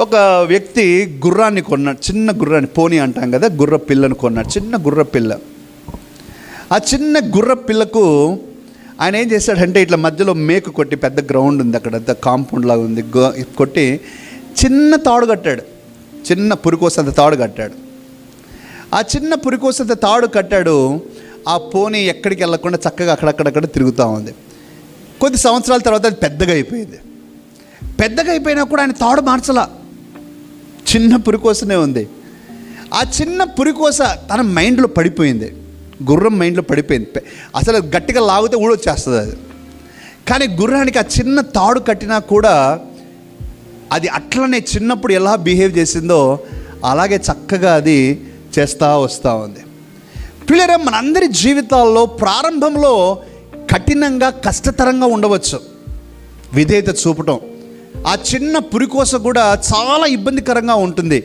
ఒక వ్యక్తి గుర్రాన్ని కొన్నాడు, చిన్న గుర్రాన్ని, పోనీ అంటాం కదా, గుర్ర పిల్లను కొన్నాడు, చిన్న గుర్ర పిల్ల. ఆ చిన్న గుర్ర పిల్లకు ఆయన ఏం చేశాడంటే ఇట్లా మధ్యలో మేకు కొట్టి, పెద్ద గ్రౌండ్ ఉంది అక్కడ, పెద్ద కాంపౌండ్ లాగా ఉంది, కొట్టి చిన్న తాడు కట్టాడు, చిన్న పురికోసంత తాడు కట్టాడు. ఆ చిన్న పురికోసంత తాడు కట్టాడు. ఆ పోనీ ఎక్కడికి వెళ్ళకుండా చక్కగా అక్కడక్కడక్కడ తిరుగుతూ ఉంది. కొద్ది సంవత్సరాల తర్వాత అది పెద్దగా అయిపోయింది. పెద్దగా అయిపోయినా కూడా ఆయన తాడు మార్చలా, చిన్న పురికోసనే ఉంది. ఆ చిన్న పురికోస తన మైండ్లో పడిపోయింది, గుర్రం మైండ్లో పడిపోయింది. అసలు గట్టిగా లాగితే ఊడొచ్చేస్తుంది అది. కానీ గుర్రానికి ఆ చిన్న తాడు కట్టినా కూడా అది అట్లనే చిన్నప్పుడు ఎలా బిహేవ్ చేసిందో అలాగే చక్కగా అది చేస్తూ వస్తూ ఉంది. పిల్లరా, మనందరి జీవితాల్లో ప్రారంభంలో కఠినంగా కష్టతరంగా ఉండవచ్చు విధేయత చూపటం. ఆ చిన్న పురికోస కూడా చాలా ఇబ్బందికరంగా ఉంటుంది.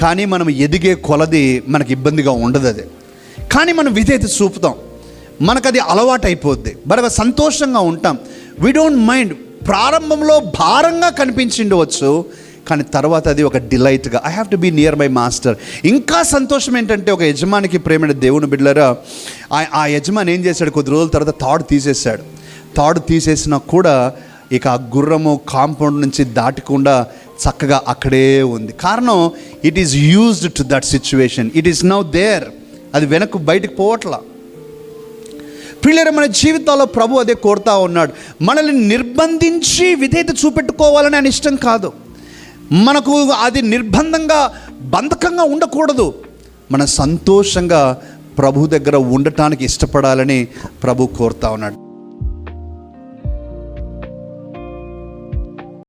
కానీ మనం ఎదిగే కొలది మనకి ఇబ్బందిగా ఉండదు అది. కానీ మనం విధేయత చూపుతాం, మనకు అది అలవాటు అయిపోద్ది, బాగా సంతోషంగా ఉంటాం. We don't mind. ప్రారంభంలో భారంగా కనిపించిండవచ్చు, కానీ తర్వాత అది ఒక డిలైట్గా, I have to be near my master. ఇంకా సంతోషం ఏంటంటే, ఒక యజమానికి ప్రేమైన దేవుని బిడ్డలారా, ఆ యజమాని ఏం చేశాడు, కొద్ది రోజుల తర్వాత తాడు తీసేశాడు. తాడు తీసేసినా కూడా ఇక ఆ గుర్రము కాంపౌండ్ నుంచి దాటకుండా చక్కగా అక్కడే ఉంది. కారణం, it is used to that situation, it is now there. అది వెనక్కు బయటకు పోవట్లా. పిల్లలు, మన జీవితాల్లో ప్రభు అదే కోరుతా ఉన్నాడు. మనల్ని నిర్బంధించి విధేయత చూపెట్టుకోవాలని ఆయన ఇష్టం కాదు. మనకు అది నిర్బంధంగా బంధకంగా ఉండకూడదు. మన సంతోషంగా ప్రభు దగ్గర ఉండటానికి ఇష్టపడాలని ప్రభు కోరుతా ఉన్నాడు.